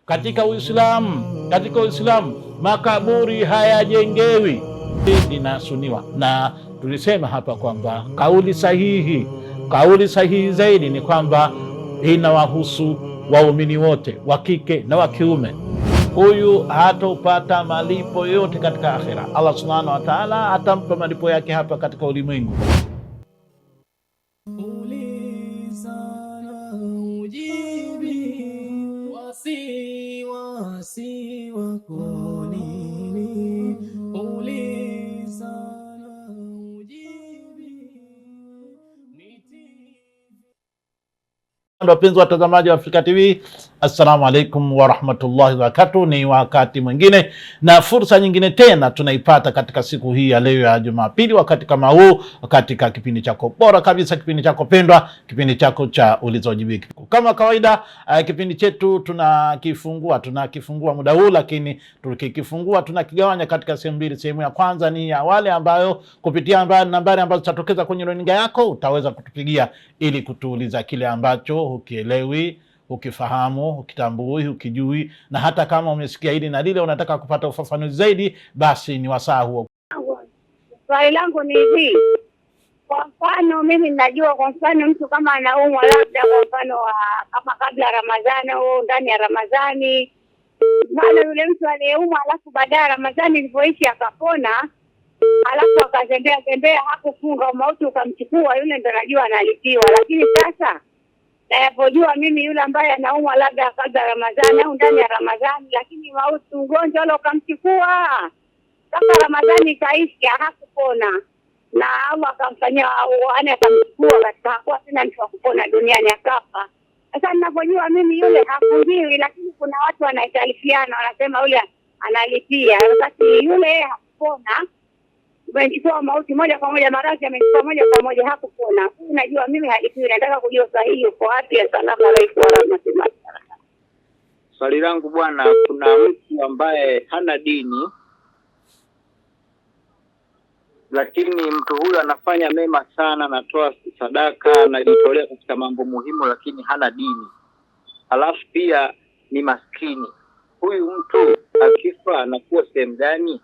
Katika Uislamu makaburi hayajengewi, linasuniwa. Na tulisema hapa kwamba kauli sahihi zaidi ni kwamba inawahusu waumini wote wa kike na wa kiume. Huyu hatopata malipo yote katika akhira. Allah subhanahu wa ta'ala atampa malipo yake hapa katika ulimwengu. Wapenzi watazamaji wa Afrika TV, assalamu alaikum wa rahmatullahi wa barakatuh. Ni wakati mwingine na fursa nyingine tena tunaipata katika siku hii ya leo ya Jumapili, wakati kama huu, katika kipindi chako bora kabisa, kipindi chako pendwa, kipindi chako cha Uliza Ujibiwe. Kama kawaida, kipindi chetu tunakifungua muda huu, lakini tukikifungua tunakigawanya katika sehemu mbili. Sehemu ya kwanza ni ya wale ambayo kupitia nambari ambazo zitatokeza kwenye runinga yako utaweza kutupigia ili kutuuliza kile ambacho ukielewi, ukifahamu, ukitambui, ukijui, na hata kama umesikia hili na lile unataka kupata ufafanuzi zaidi, basi ni wasaa huo. Swali langu ni hivi: kwa mfano mimi ninajua, kwa mfano mtu kama anaumwa, labda kwa mfano kama kabla Ramadhani au ndani ya Ramadhani, maana yule mtu aliyeumwa alafu baada ya Ramadhani ilipoishi akapona, alafu akatembea hakufunga, mauti ukamchukua, yule ndo najua analipiwa. Lakini sasa napojua mimi yule ambaye anaumwa labda kabla Ramadhani au ndani ya Ramadhani, lakini mauti, ugonjwa ule ukamchukua kama Ramadhani kaisha, hakupona, na Allah akamfanyia akamchukua katika, hakuwa tena mtu wa kupona duniani, akafa. Sasa ninapojua mimi yule hafungiwi, lakini kuna watu wanaitalifiana, wanasema yule analipia, wakati yule hakupona, umechukua mauti moja kwa moja, maradhi amechukua moja kwa moja, hakupona. Unajua mimi halipiwi. Nataka kujua sahihi uko wapi. Asalamu alaykum wa rahmatullahi wa barakatuh. Swali langu bwana, kuna mtu ambaye hana dini, lakini mtu huyu anafanya mema sana, anatoa sadaka, anajitolea katika mambo muhimu, lakini hana dini, alafu pia ni maskini. Huyu mtu akifa anakuwa sehemu gani?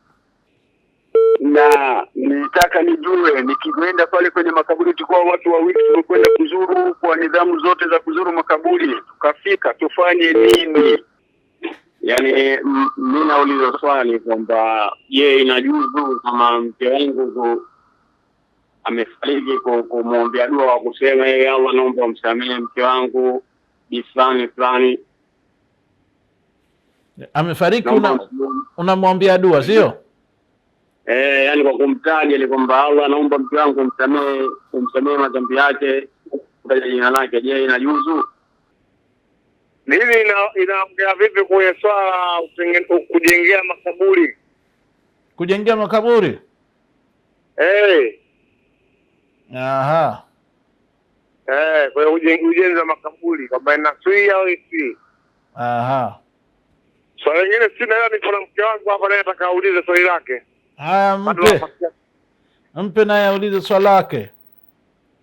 Na nitaka nijue, nikienda pale kwenye makaburi, tukua watu wawili tumekwenda kuzuru kwa nidhamu zote za kuzuru makaburi, tukafika, tufanye nini? Yani mimi nauliza swali kwamba je, inajuzu kama mke wangu amefariki kumwombea dua wa kusema yeye, Allah naomba umsamehe mke wangu fulani amefariki, unamwombea dua, sio? Yani kwa kumtaja ni kwamba Allah naomba mke wangu umsamehe madhambi yake, kutaja jina lake. Je, inajuzu? Nini inaongea vipi kwenye swala kujengea makaburi? Kujengea makaburi? Aha. Kwa hiyo ujenzi wa makaburi kwamba inasui au isi? Aha. Swali lingine sina, ila niko na mke wangu hapa, naye nataka aulize swali lake. Haya, mpe naye aulize swali lake.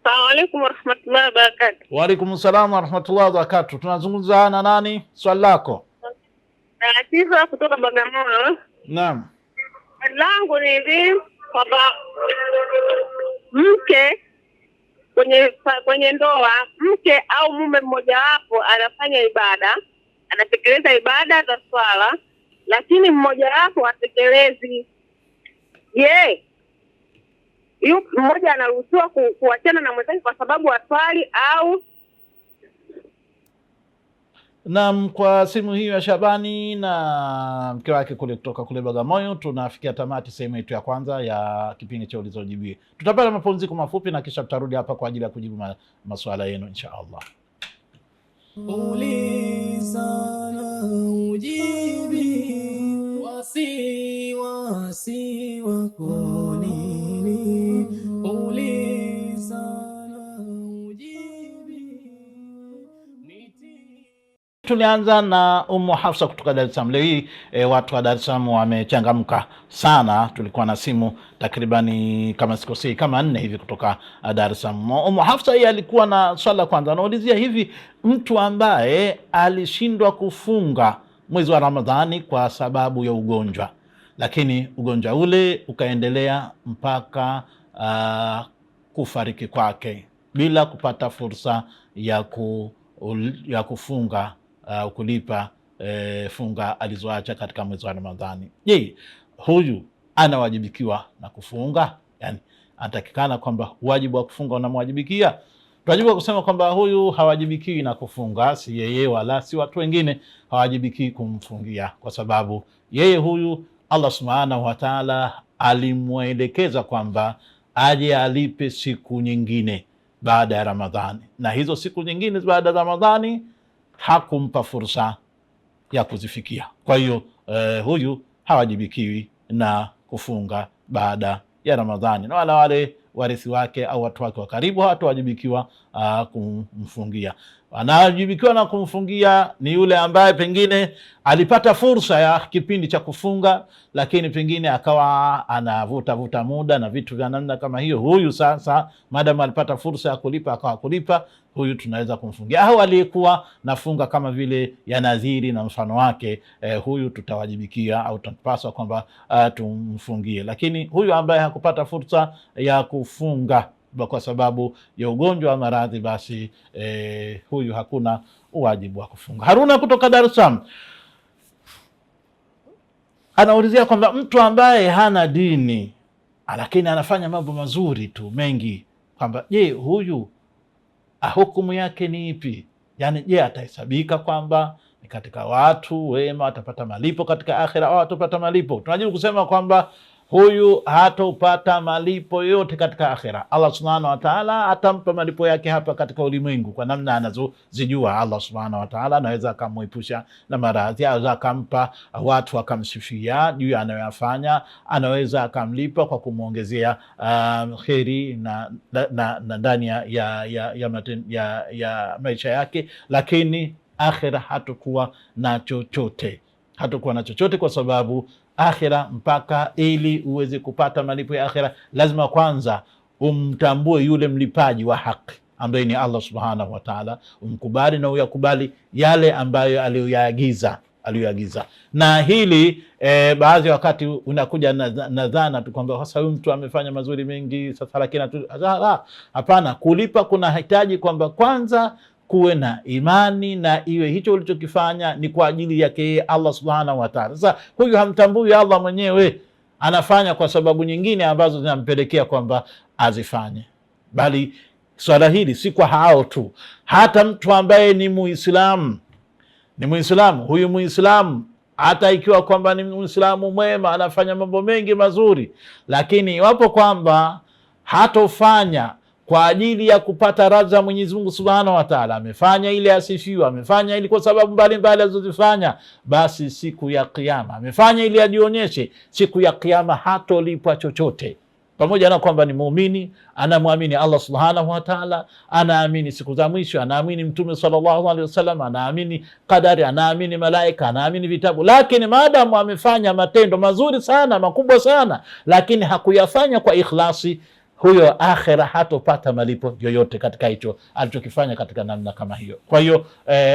Assalamu alaykum wa rahmatullahi wa barakatuh. Wa alaykum assalam wa rahmatullahi wa barakatuh. Tunazungumza na nani? Swali lako. Sifa kutoka Bagamoyo. Naam. Swali langu ni hivi kwamba mke kwenye ndoa, mke au mume mmoja wapo anafanya ibada, anatekeleza ibada za swala, lakini mmoja wapo hatekelezi. Je, yu mmoja anaruhusiwa kuachana na mwenzake kwa sababu aswali au? Naam, kwa simu hiyo ya Shabani na mke wake kutoka kule Bagamoyo, tunafikia tamati sehemu yetu ya kwanza ya kipindi cha Uliza Ujibiwe. Tutapata mapumziko mafupi na kisha tutarudi hapa kwa ajili ya kujibu maswala yenu insha Allah. Uliza Ujibiwe, wasi wako nini? Uliza Ujibiwe. Tulianza na Hafsa kutoka Dar es Salaam. Leo hii watu wa Dar es Salaam wamechangamka sana. Tulikuwa na simu takribani kama sikosei kama 4 hivi kutoka Dar es Salaam. Hafsa yeye alikuwa na swala kwanza, anaulizia hivi: mtu ambaye alishindwa kufunga mwezi wa Ramadhani kwa sababu ya ugonjwa, lakini ugonjwa ule ukaendelea mpaka kufariki kwake bila kupata fursa ya kufunga kulipa funga alizoacha katika mwezi wa Ramadhani. Je, huyu anawajibikiwa na kufunga? Yani anatakikana kwamba wajibu wa kufunga unamwajibikia? Tunajibu kusema kwamba huyu hawajibikiwi na kufunga, si yeye wala si watu wengine hawajibiki kumfungia, kwa sababu yeye huyu Allah Subhanahu wa Ta'ala alimwelekeza kwamba aje alipe siku nyingine baada ya Ramadhani, na hizo siku nyingine baada ya Ramadhani hakumpa fursa ya kuzifikia. Kwa hiyo huyu hawajibikiwi na kufunga baada ya Ramadhani, na wala wale warithi wake au watu wake wa karibu hatawajibikiwa kumfungia. Anawajibikiwa na kumfungia ni yule ambaye pengine alipata fursa ya kipindi cha kufunga, lakini pengine akawa anavuta muda na vitu vya namna kama hiyo. Huyu sasa madam alipata fursa ya kulipa akawa kulipa, huyu tunaweza kumfungia. Au aliyekuwa nafunga kama vile ya nadhiri na mfano wake, huyu tutawajibikia au tutapaswa kwamba tumfungie. Lakini huyu ambaye hakupata fursa ya kufunga kwa sababu ya ugonjwa wa maradhi, basi huyu hakuna uwajibu wa kufunga. Haruna kutoka Dar es Salaam anaulizia kwamba mtu ambaye hana dini lakini anafanya mambo mazuri tu mengi, kwamba je, huyu hukumu yake ni ipi? Yani je, atahesabika kwamba ni katika watu wema, atapata malipo katika akhira au atapata malipo? Tunajibu kusema kwamba huyu hatopata malipo yote katika akhira. Allah Subhanahu wa Ta'ala atampa malipo yake hapa katika ulimwengu kwa namna anazozijua. Allah Subhanahu wa Ta'ala anaweza akamwepusha na maradhi, anaweza akampa watu akamsifia juu anayoyafanya, anaweza akamlipa kwa kumwongezea kheri na ndani ya maisha yake, lakini akhira hatakuwa na chochote. Hatakuwa na chochote kwa sababu akhira, mpaka ili uweze kupata malipo ya akhira, lazima kwanza umtambue yule mlipaji wa haki ambaye ni Allah Subhanahu wa Ta'ala, umkubali na uyakubali yale ambayo aliyoyaagiza. Na hili baadhi ya wakati unakuja na dhana tu kwamba sasa huyu mtu amefanya mazuri mengi sasa, lakini hapana. Kulipa kuna hitaji kwamba kwanza kuwe na imani na iwe hicho ulichokifanya ni kwa ajili yake Allah Subhanahu wa Ta'ala. Sasa huyu hamtambui Allah mwenyewe, anafanya kwa sababu nyingine ambazo zinampelekea kwamba azifanye. Bali swala hili si kwa hao tu, hata mtu ambaye ni Muislamu, huyu Muislamu hata ikiwa kwamba ni Muislamu mwema, anafanya mambo mengi mazuri, lakini iwapo kwamba hatofanya kwa ajili ya kupata radhi ya Mwenyezi Mungu Subhanahu wa Ta'ala, amefanya ile asifiwa, amefanya ili kwa sababu mbalimbali azozifanya, basi siku ya Kiyama amefanya ili ajionyeshe, siku ya Kiyama hatolipwa chochote. Pamoja na kwamba ni muumini, anamwamini Allah Subhanahu wa Ta'ala, anaamini siku za mwisho, anaamini Mtume sallallahu alaihi wasallam, anaamini qadari, anaamini malaika, anaamini vitabu, lakini maadamu amefanya matendo mazuri sana, makubwa sana, lakini hakuyafanya kwa ikhlasi, huyo akhira hatopata malipo yoyote katika hicho alichokifanya katika namna kama hiyo. Kwa hiyo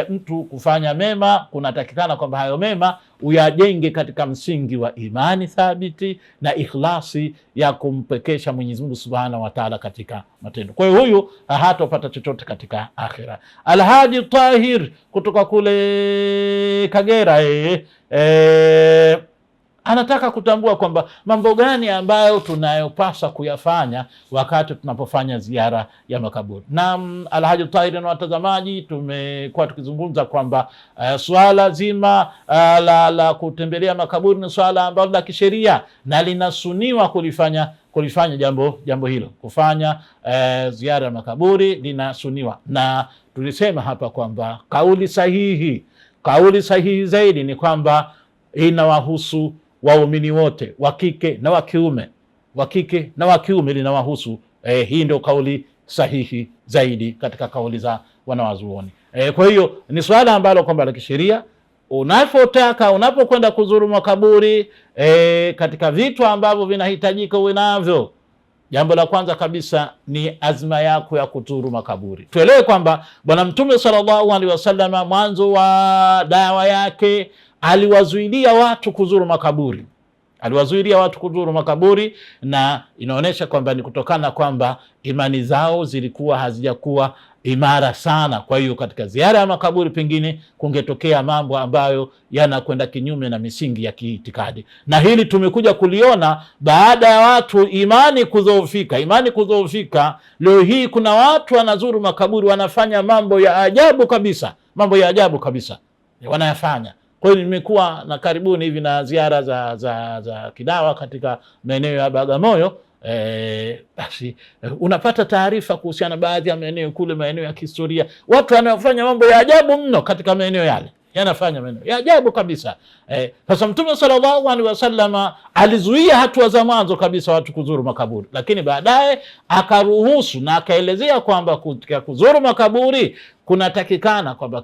mtu kufanya mema, kunatakikana kwamba hayo mema uyajenge katika msingi wa imani thabiti na ikhlasi ya kumpekesha Mwenyezi Mungu Subhanahu wa Ta'ala katika matendo. Kwa hiyo huyu hatopata chochote katika akhira. Alhaji Tahir kutoka kule Kagera anataka kutambua kwamba mambo gani ambayo tunayopaswa kuyafanya wakati tunapofanya ziara ya makaburi. Na Alhaji Tahir na watazamaji, tumekuwa tukizungumza kwamba swala zima la kutembelea makaburi ni swala ambalo la kisheria na linasuniwa kulifanya jambo hilo. Kufanya ziara ya makaburi linasuniwa, na tulisema hapa kwamba kauli sahihi zaidi ni kwamba inawahusu waumini wote, wa kike na wa kiume, linawahusu. Hii ndio kauli sahihi zaidi katika kauli za wanawazuoni. Kwa hiyo ni swala ambalo kwamba la kisheria. Unapokwenda kuzuru makaburi, katika vitu ambavyo vinahitajika uwe navyo, jambo la kwanza kabisa ni azma yako ya kuzuru makaburi. Tuelewe kwamba Bwana Mtume sallallahu alaihi wasallam mwanzo wa dawa yake aliwazuilia watu kuzuru makaburi. Aliwazuilia watu kuzuru makaburi, na inaonyesha kwamba ni kutokana kwamba imani zao zilikuwa hazijakuwa imara sana. Kwa hiyo katika ziara ya makaburi pengine kungetokea mambo ambayo yanakwenda kinyume na misingi ya kiitikadi, na hili tumekuja kuliona baada ya watu imani kudhoofika. Leo hii kuna watu wanazuru makaburi, wanafanya mambo ya ajabu kabisa, wanayafanya. Kwa hiyo nimekuwa na karibuni hivi na ziara za kidawa katika maeneo ya Bagamoyo. Basi unapata taarifa kuhusiana baadhi ya maeneo kule, maeneo ya kihistoria, watu wanafanya mambo ya ajabu mno katika maeneo yale, yanafanya maneno ya ajabu kabisa. Sasa Mtume sallallahu alaihi wasallam alizuia hatua za mwanzo kabisa watu kuzuru makaburi, lakini baadaye akaruhusu na akaelezea kwamba kuzuru makaburi kunatakikana kwamba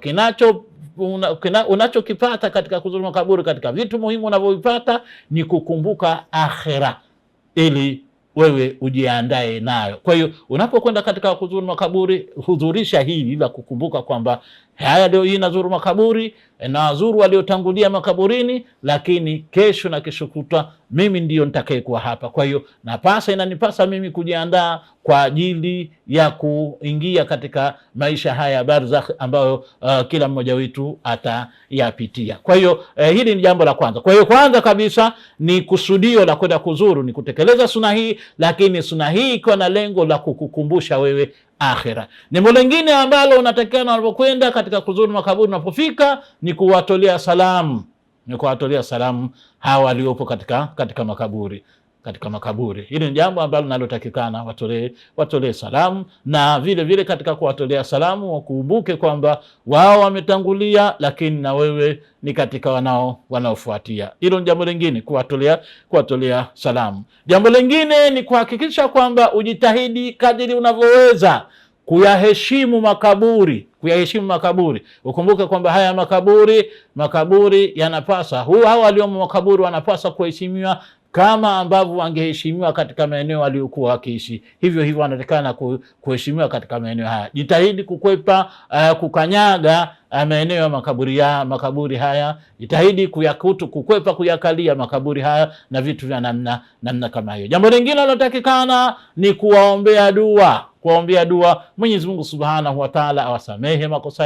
unachokipata katika kuzuru makaburi, katika vitu muhimu unavyovipata ni kukumbuka akhera, ili wewe ujiandae nayo. Kwa hiyo unapokwenda katika kuzuru makaburi, hudhurisha hili la kukumbuka kwamba haya leo hii nazuru makaburi na wazuru waliotangulia makaburini, lakini kesho na kesho kutwa mimi ndiyo nitakayekuwa hapa. Kwa hiyo inanipasa mimi kujiandaa kwa ajili ya kuingia katika maisha haya barzakh ambayo kila mmoja wetu atayapitia. Kwa hiyo hili ni jambo la kwanza. Kwa hiyo kwanza kabisa ni kusudio la kwenda kuzuru, ni kutekeleza sunna hii, lakini sunna hii ikiwa na lengo la kukukumbusha wewe akhira. Jambo lingine ambalo unatakikana unapokwenda katika kuzuru makaburi, unapofika ni kuwatolea salamu hawa waliopo katika makaburi. Hili ni jambo ambalo nalotakikana watolee salamu, na vile vile katika kuwatolea salamu wakumbuke kwamba wao wametangulia, lakini na wewe ni katika wanaofuatia. Hilo ni jambo lingine, kuwatolea salamu. Jambo lingine ni kuhakikisha kwamba ujitahidi kadiri unavyoweza kuyaheshimu makaburi. Ukumbuke kwamba haya makaburi yanapasa, hao waliomo makaburi wanapasa kuheshimiwa kama ambavyo wangeheshimiwa katika maeneo waliokuwa wakiishi. Hivyo wanatakana kuheshimiwa katika maeneo haya. Jitahidi kukwepa kukanyaga maeneo ya makaburi haya. Jitahidi kukwepa kuyakalia makaburi haya na vitu vya namna kama hiyo. Jambo lingine linalotakikana ni kuwaombea dua. Mwenyezi Mungu Subhanahu wa Ta'ala awasamehe makosa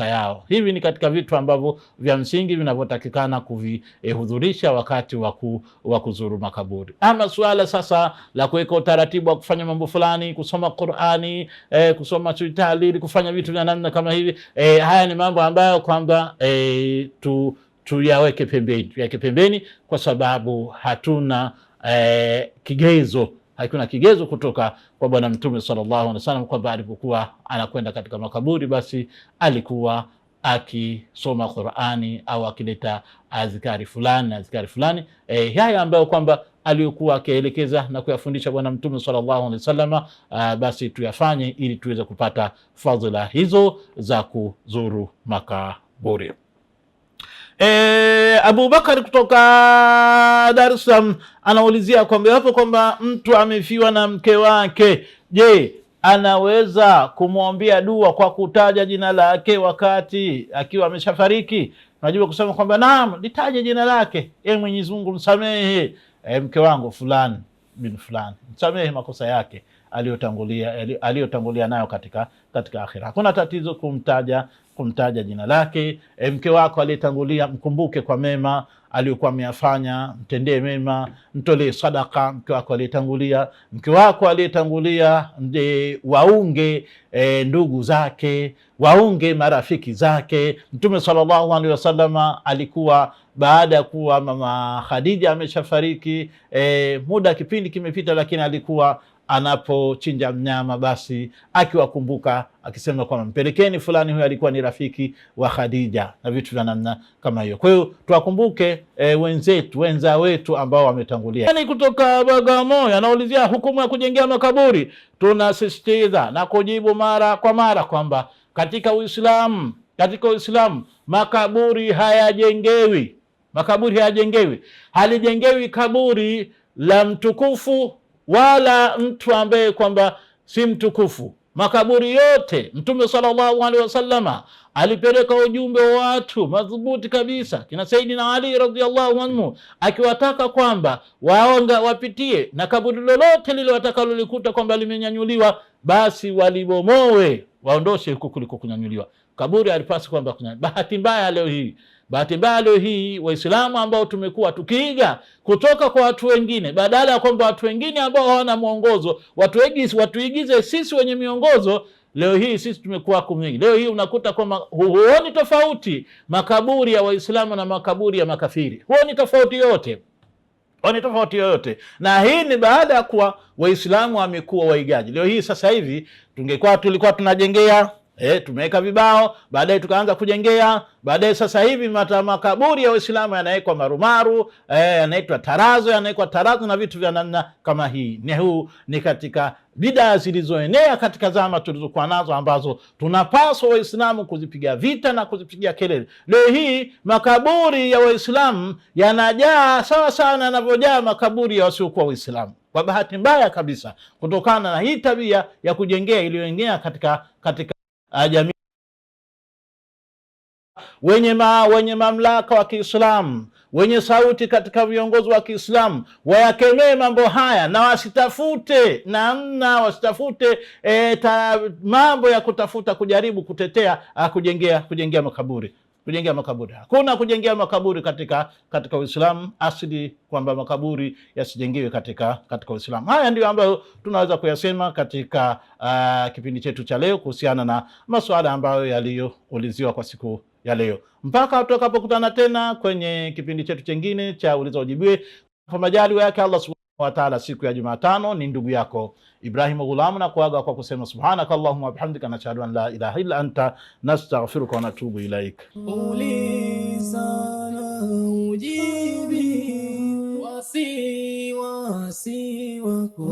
yao. Hivi ni katika vitu ambavyo vya msingi vinavyotakikana kuvihudhurisha wakati wa kuzuru makaburi. Ama suala sasa la kuweka utaratibu wa kufanya mambo fulani, kusoma Qur'ani, kusoma tahlili, kufanya vitu vya namna kama hivi, haya ni mambo ambayo kwamba tuyaweke pembeni, kwa sababu hatuna kigezo kutoka kwa Bwana Mtume sallallahu alaihi wasallam kwamba alipokuwa anakwenda katika makaburi basi alikuwa akisoma Qur'ani au akileta azkari fulani. Haya ambayo kwamba aliyokuwa akielekeza na kuyafundisha Bwana Mtume sallallahu alaihi wasallam, basi tuyafanye ili tuweze kupata fadhila hizo za kuzuru makaburi. Abu Bakar kutoka Dar es Salaam anaulizia kwamba mtu amefiwa na mke wake, je, anaweza kumwombea dua kwa kutaja jina lake wakati akiwa ameshafariki? Unajua kusema kwamba naam, litaje jina lake, Mwenyezi Mungu msamehe mke wangu fulani bin fulani, msamehe makosa yake aliyotangulia nayo katika akhira. Hakuna tatizo kumtaja jina lake. Mke wako aliyetangulia mkumbuke kwa mema aliyokuwa ameyafanya, mtendee mema, mtolee sadaka mke wako aliyetangulia. Waunge ndugu zake, waunge marafiki zake. Mtume sallallahu alaihi wasallam alikuwa baada ya kuwa mama Khadija ameshafariki, muda kipindi kimepita, lakini alikuwa anapochinja mnyama basi akiwakumbuka akisema kwamba mpelekeni fulani, huyo alikuwa ni rafiki wa Khadija na vitu vya namna kama hiyo. Kwa hiyo tuwakumbuke wenza wetu ambao wametangulia. Ni kutoka Bagamoyo anaulizia hukumu ya kujengea makaburi. Tunasisitiza na kujibu mara kwa mara kwamba katika Uislamu makaburi hayajengewi. Halijengewi kaburi la mtukufu wala mtu ambaye kwamba si mtukufu. makaburi yote Mtume sallallahu alaihi wasallama alipeleka ujumbe wa watu madhubuti kabisa, kina Saidina Ali radhiallahu anhu akiwataka kwamba waonga wapitie na kaburi lolote lile watakalolikuta kwamba limenyanyuliwa basi walibomoe, waondoshe huko kuliko kunyanyuliwa. Kaburi alipasi kwamba bahati mbaya leo hii Waislamu ambao tumekuwa tukiiga kutoka kwa watu wengine, badala ya kwamba watu wengine ambao hawana mwongozo watuigize sisi wenye miongozo, leo hii sisi tumekuwa kumwingi. Leo hii unakuta kwamba huoni tofauti makaburi ya Waislamu na makaburi ya makafiri, huoni tofauti yoyote. Na hii ni baada ya kuwa Waislamu wamekuwa waigaji. Leo hii sasa hivi tulikuwa tunajengea tumeweka vibao, baadaye tukaanza kujengea, baadaye sasa hivi makaburi ya Waislamu yanawekwa marumaru, yanaitwa tarazo na vitu vya namna kama hii. Ni katika bidaa zilizoenea katika zama tulizokuwa nazo, ambazo tunapaswa Waislamu kuzipiga vita na kuzipigia kelele. Leo hii makaburi ya Waislamu yanajaa sawa sana yanavyojaa makaburi ya wasiokuwa Waislamu, kwa bahati mbaya kabisa, kutokana na hii tabia ya kujengea iliyoenea katika jamii. Wenye mamlaka wa Kiislamu, wenye sauti katika viongozi wa Kiislamu wayakemee mambo haya, na wasitafute mambo ya kutafuta kujaribu kutetea kujengea makaburi. Hakuna kujengea makaburi katika Uislamu. Asili kwamba makaburi yasijengiwe katika Uislamu. Haya ndio ambayo tunaweza kuyasema katika kipindi chetu cha leo kuhusiana na masuala ambayo yaliyouliziwa kwa siku ya leo. Mpaka tutakapokutana tena kwenye kipindi chetu kingine cha Uliza Ujibiwe, kwa majaliwa yake Allah subhanahu wa ta'ala, siku ya Jumatano, ni ndugu yako Ibrahim Ghulam, na kuaga kwa kusema subhanakallahumma wa bihamdika, nashhadu an la ilaha illa anta, nastaghfiruka wa natubu ilaik. Uliza ujibi, wasi wako